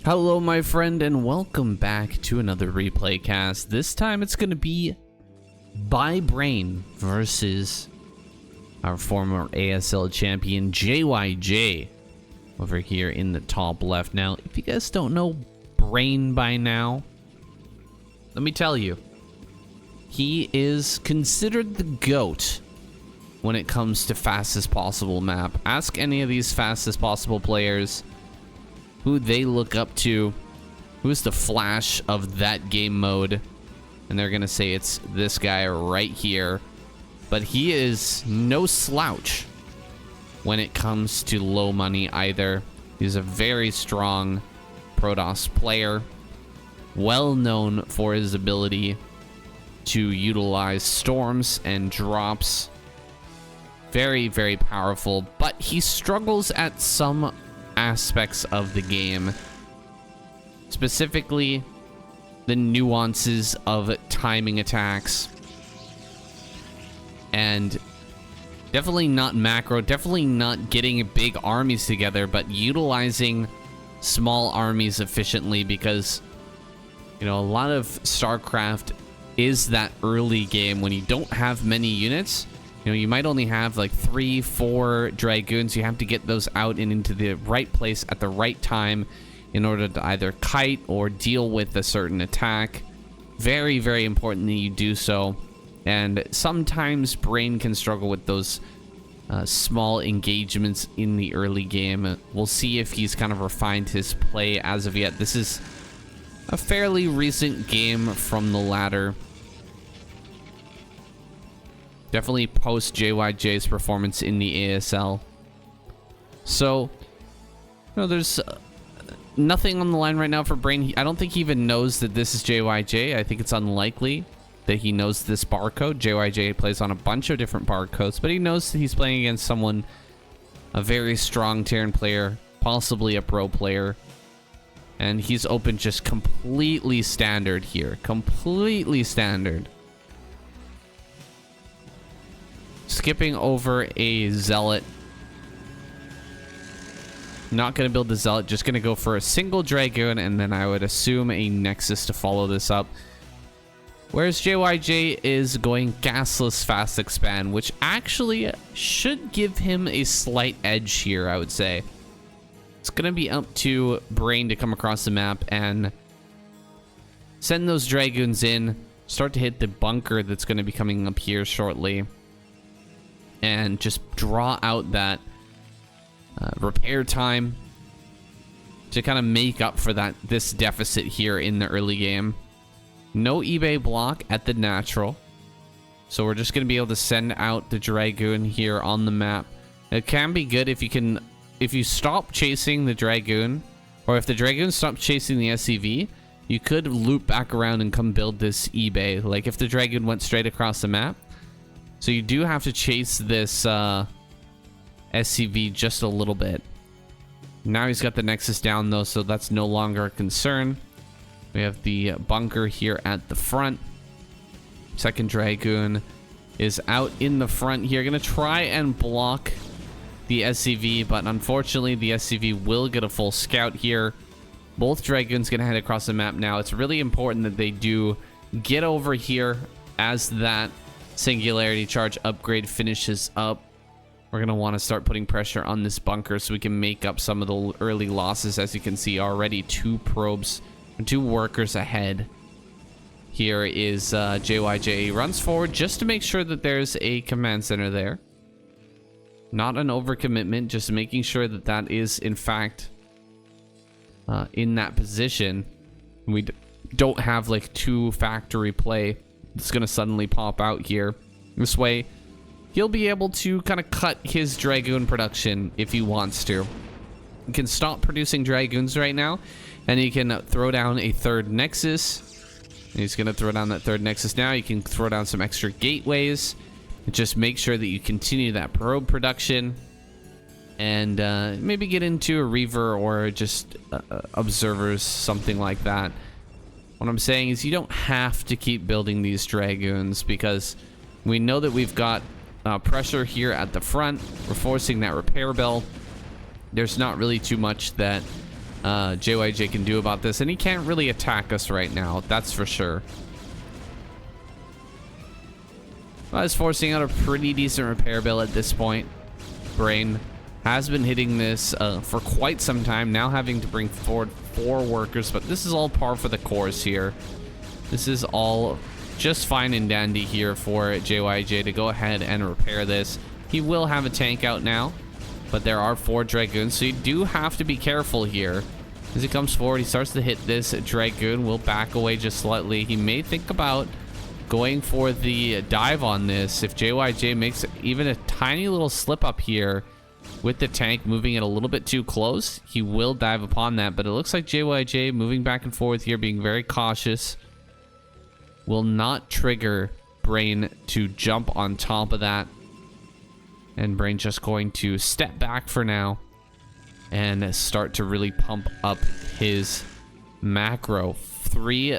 Hello, my friend, and welcome back to another replay cast. This time it's going to be by Brain versus our former ASL champion JYJ over here in the top left. Now, if you guys don't know Brain by now, let me tell you, he is considered the GOAT when it comes to fastest possible map. Ask any of these fastest possible players who they look up to, who's the Flash of that game mode, and they're gonna say it's this guy right here. But he is no slouch when it comes to low money either. He's a very strong Protoss player, well known for his ability to utilize storms and drops. Very, very powerful, but he struggles at some aspects of the game, specifically the nuances of timing attacks, and definitely not macro, definitely not getting big armies together, but utilizing small armies efficiently, because you know, a lot of StarCraft is that early game when you don't have many units. You know, you might only have like 3-4 Dragoons. You have to get those out and into the right place at the right time in order to either kite or deal with a certain attack. Very, very important that you do so. And sometimes Brain can struggle with those small engagements in the early game. We'll see if he's kind of refined his play as of yet. This is a fairly recent game from the ladder. Definitely post JYJ's performance in the ASL. So, you know, there's nothing on the line right now for Brain. I don't think he even knows that this is JYJ. I think it's unlikely that he knows this barcode. JYJ plays on a bunch of different barcodes, but he knows that he's playing against someone, a very strong Terran player, possibly a pro player. And he's open just completely standard here. Completely standard. Skipping over a Zealot. Not going to build the Zealot, just going to go for a single Dragoon, and then I would assume a Nexus to follow this up. Whereas JYJ is going gasless fast expand, which actually should give him a slight edge here, I would say. It's going to be up to Brain to come across the map and send those Dragoons in, start to hit the bunker that's going to be coming up here shortly, and just draw out that repair time to kind of make up for this deficit here in the early game. No eBay block at the natural, so we're just going to be able to send out the Dragoon here on the map. It can be good if you stop chasing the Dragoon, or if the Dragoon stops chasing the SCV, you could loop back around and come build this eBay. Like if the Dragoon went straight across the map. So you do have to chase this SCV just a little bit. Now he's got the Nexus down though, so that's no longer a concern. We have the bunker here at the front. Second Dragoon is out in the front here. Gonna try and block the SCV, but unfortunately the SCV will get a full scout here. Both Dragoons gonna head across the map now. It's really important that they do get over here as that Singularity Charge upgrade finishes up. We're going to want to start putting pressure on this bunker so we can make up some of the early losses. As you can see already, 2 probes and 2 workers ahead. Here is JYJ. He runs forward just to make sure that there's a command center there. Not an overcommitment, just making sure that that is in fact in that position. We don't have like 2 factory play it's going to suddenly pop out here. This way, he'll be able to kind of cut his Dragoon production if he wants to. He can stop producing Dragoons right now, and he can throw down a 3rd Nexus. He's going to throw down that 3rd Nexus now. You can throw down some extra gateways. And just make sure that you continue that probe production. And maybe get into a Reaver or just Observers, something like that. What I'm saying is you don't have to keep building these Dragoons, because we know that we've got pressure here at the front. We're forcing that repair bell. There's not really too much that JYJ can do about this, and he can't really attack us right now, that's for sure. I was forcing out a pretty decent repair bill at this point. Brain has been hitting this for quite some time now, having to bring forward 4 workers, but this is all par for the course here. This is all just fine and dandy here for JYJ to go ahead and repair this. He will have a tank out now, but there are 4 Dragoons, so you do have to be careful here. As he comes forward, he starts to hit this Dragoon. Will back away just slightly. He may think about going for the dive on this. If JYJ makes even a tiny little slip up here with the tank moving it a little bit too close, he will dive upon that. But it looks like JYJ moving back and forth here, being very cautious, will not trigger Brain to jump on top of that. And Brain just going to step back for now and start to really pump up his macro. 3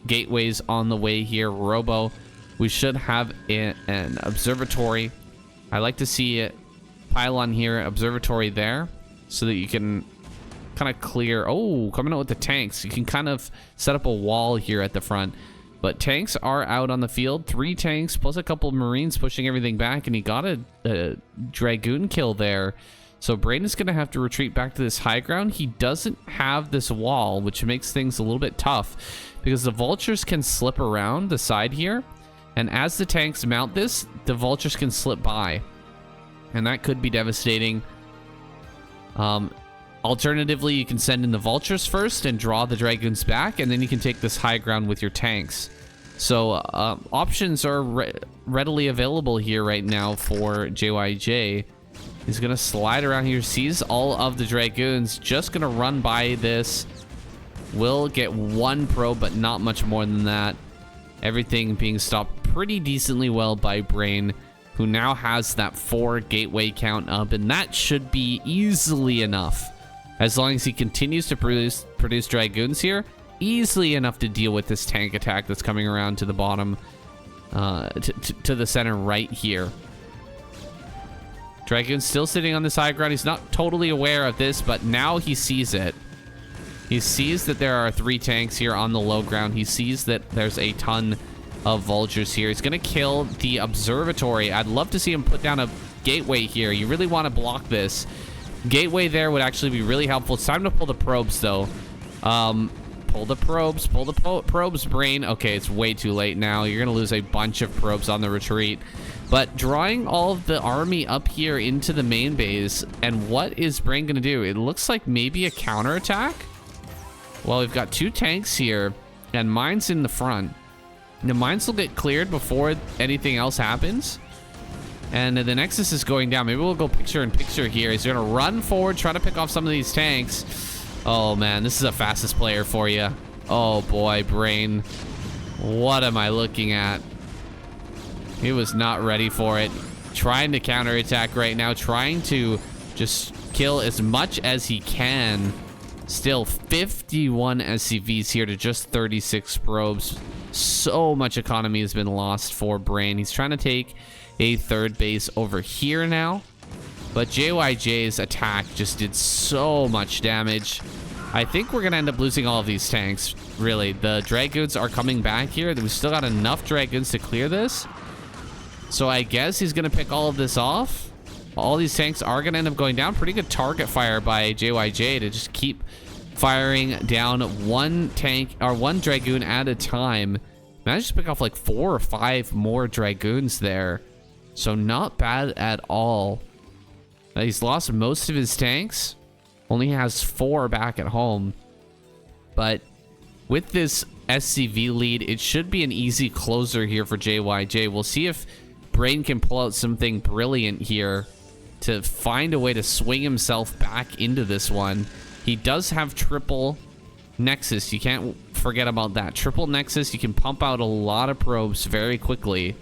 gateways on the way here. Robo, we should have an observatory. I like to see it pylon here, observatory there, so that you can kind of clear. Oh, coming out with the tanks. You can kind of set up a wall here at the front. But tanks are out on the field. 3 tanks plus a couple of Marines pushing everything back, and he got a Dragoon kill there. So Brain is going to have to retreat back to this high ground. He doesn't have this wall, which makes things a little bit tough, because the vultures can slip around the side here, and as the tanks mount this, the vultures can slip by, and that could be devastating. Alternatively, you can send in the vultures first and draw the Dragoons back, and then you can take this high ground with your tanks. So options are readily available here right now for JYJ. He's gonna slide around here, sees all of the Dragoons, just gonna run by this. Will get 1 probe, but not much more than that. Everything being stopped pretty decently well by Brain, who now has that 4 gateway count up, and that should be easily enough. As long as he continues to produce Dragoons here, easily enough to deal with this tank attack that's coming around to the bottom, to the center right here. Dragoon's still sitting on this high ground. He's not totally aware of this, but now he sees it. He sees that there are 3 tanks here on the low ground. He sees that there's a ton of vultures here. He's going to kill the observatory. I'd love to see him put down a gateway here. You really want to block this. Gateway there would actually be really helpful. It's time to pull the probes, though. Pull the probes. Pull the probes, Brain. Okay, it's way too late now. You're going to lose a bunch of probes on the retreat. But drawing all of the army up here into the main base, and what is Brain going to do? It looks like maybe a counterattack. Well, we've got 2 tanks here, and mines in the front. The mines will get cleared before anything else happens. And the Nexus is going down. Maybe we'll go picture in picture here. He's going to run forward, try to pick off some of these tanks. Oh, man, this is a fastest player for you. Oh, boy, Brain. What am I looking at? He was not ready for it. Trying to counterattack right now. Trying to just kill as much as he can. Still 51 SCVs here to just 36 probes. So much economy has been lost for Brain. He's trying to take a 3rd base over here now. But JYJ's attack just did so much damage. I think we're going to end up losing all of these tanks. Really, the Dragoons are coming back here. We've still got enough Dragoons to clear this. So I guess he's going to pick all of this off. All these tanks are going to end up going down. Pretty good target fire by JYJ to just keep firing down 1 tank or 1 Dragoon at a time. Managed to pick off like 4 or 5 more Dragoons there. So not bad at all. He's lost most of his tanks. Only has 4 back at home. But with this SCV lead, it should be an easy closer here for JYJ. We'll see if Brain can pull out something brilliant here to find a way to swing himself back into this one. He does have triple Nexus. You can't forget about that. Triple Nexus, you can pump out a lot of probes very quickly.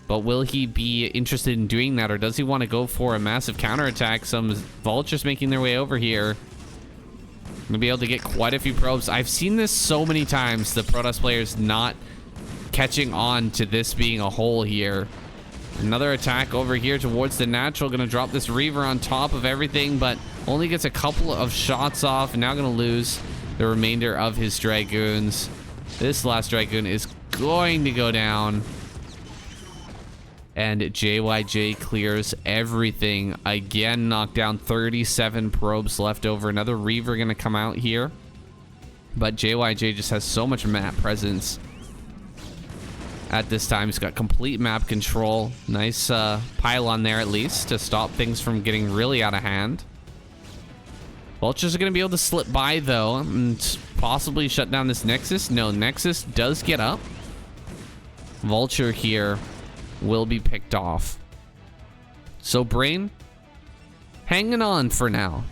But will he be interested in doing that, or does he want to go for a massive counterattack? Some vultures making their way over here. Gonna be able to get quite a few probes. I've seen this so many times, the Protoss players not catching on to this being a hole here. Another attack over here towards the natural. Gonna drop this Reaver on top of everything, but only gets a couple of shots off. Now gonna lose the remainder of his Dragoons. This last Dragoon is going to go down. And JYJ clears everything. Again, knocked down. 37 probes left over. Another Reaver gonna come out here. But JYJ just has so much map presence. At this time, he's got complete map control. Nice pylon there, at least, to stop things from getting really out of hand. Vultures are going to be able to slip by, though, and possibly shut down this Nexus. No, Nexus does get up. Vulture here will be picked off. So Brain, hanging on for now.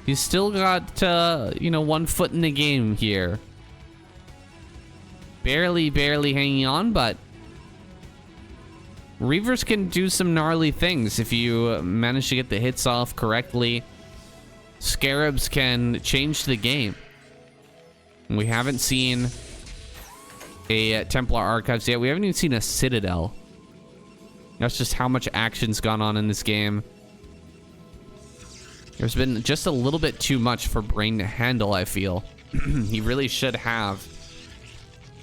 He's still got, 1 foot in the game here. Barely hanging on, but Reavers can do some gnarly things if you manage to get the hits off correctly. Scarabs can change the game. We haven't seen a Templar Archives yet. We haven't even seen a Citadel. That's just how much action's gone on in this game. There's been just a little bit too much for Brain to handle, I feel. He really should have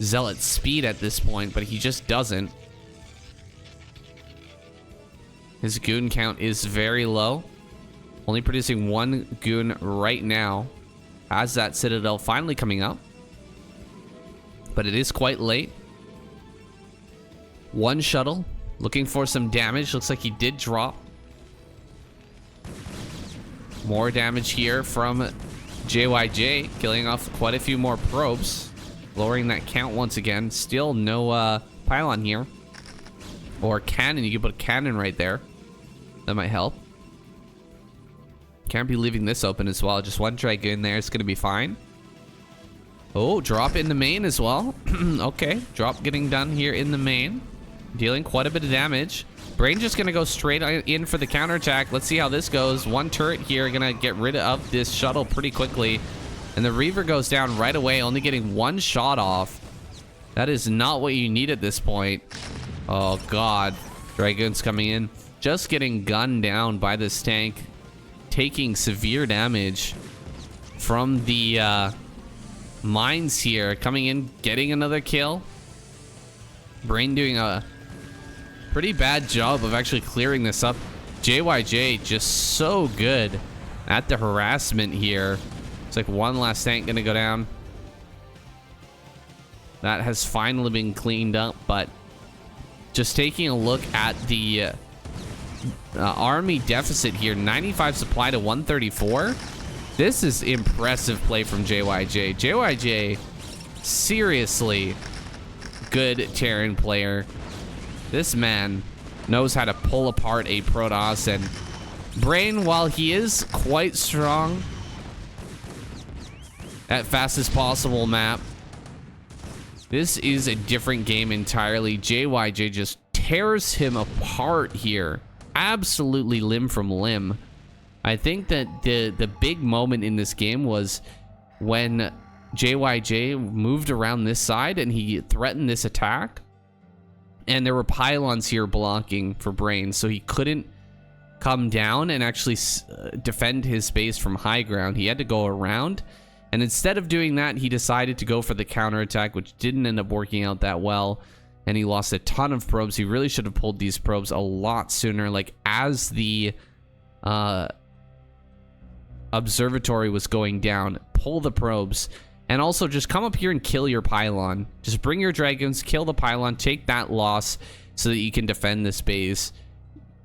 Zealot speed at this point, but he just doesn't. His goon count is very low. Only producing 1 goon right now. Has that Citadel finally coming up. But it is quite late. 1 shuttle. Looking for some damage. Looks like he did drop. More damage here from JYJ. Killing off quite a few more probes. Lowering that count once again. Still no pylon here. Or cannon. You can put a cannon right there. That might help. Can't be leaving this open as well. Just 1 Dragoon there. It's going to be fine. Oh, drop in the main as well. Okay. Drop getting done here in the main. Dealing quite a bit of damage. Brain just going to go straight in for the counterattack. Let's see how this goes. 1 turret here. Going to get rid of this shuttle pretty quickly. And the Reaver goes down right away, only getting 1 shot off. That is not what you need at this point. Oh, God. Dragoons coming in. Just getting gunned down by this tank. Taking severe damage from the mines here. Coming in, getting another kill. Brain doing a pretty bad job of actually clearing this up. JYJ just so good at the harassment here. It's like 1 last tank gonna go down. That has finally been cleaned up, but just taking a look at the army deficit here, 95 supply to 134. This is impressive play from JYJ. JYJ, seriously good Terran player. This man knows how to pull apart a Protoss, and Brain, while he is quite strong at fastest possible map, this is a different game entirely. JYJ just tears him apart here. Absolutely limb from limb. I think that the big moment in this game was when JYJ moved around this side and he threatened this attack. And there were pylons here blocking for Brain, so he couldn't come down and actually defend his base from high ground. He had to go around. And instead of doing that, he decided to go for the counterattack, which didn't end up working out that well. And he lost a ton of probes. He really should have pulled these probes a lot sooner. Like, as the observatory was going down, pull the probes. And also just come up here and kill your pylon. Just bring your Dragoons, kill the pylon, take that loss so that you can defend this base.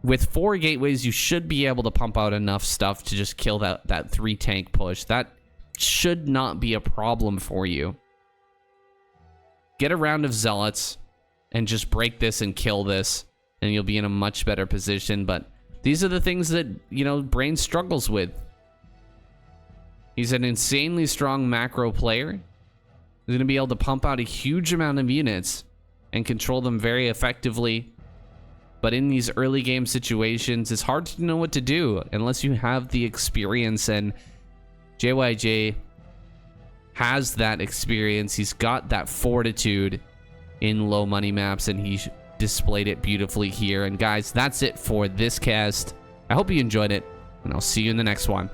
With 4 gateways, you should be able to pump out enough stuff to just kill that 3 tank push. That should not be a problem for you. Get a round of Zealots and just break this and kill this, and you'll be in a much better position. But these are the things that, Brain struggles with. He's an insanely strong macro player. He's going to be able to pump out a huge amount of units and control them very effectively. But in these early game situations, it's hard to know what to do unless you have the experience, and JYJ has that experience. He's got that fortitude in low money maps, and he displayed it beautifully here. And guys, that's it for this cast. I hope you enjoyed it, and I'll see you in the next one.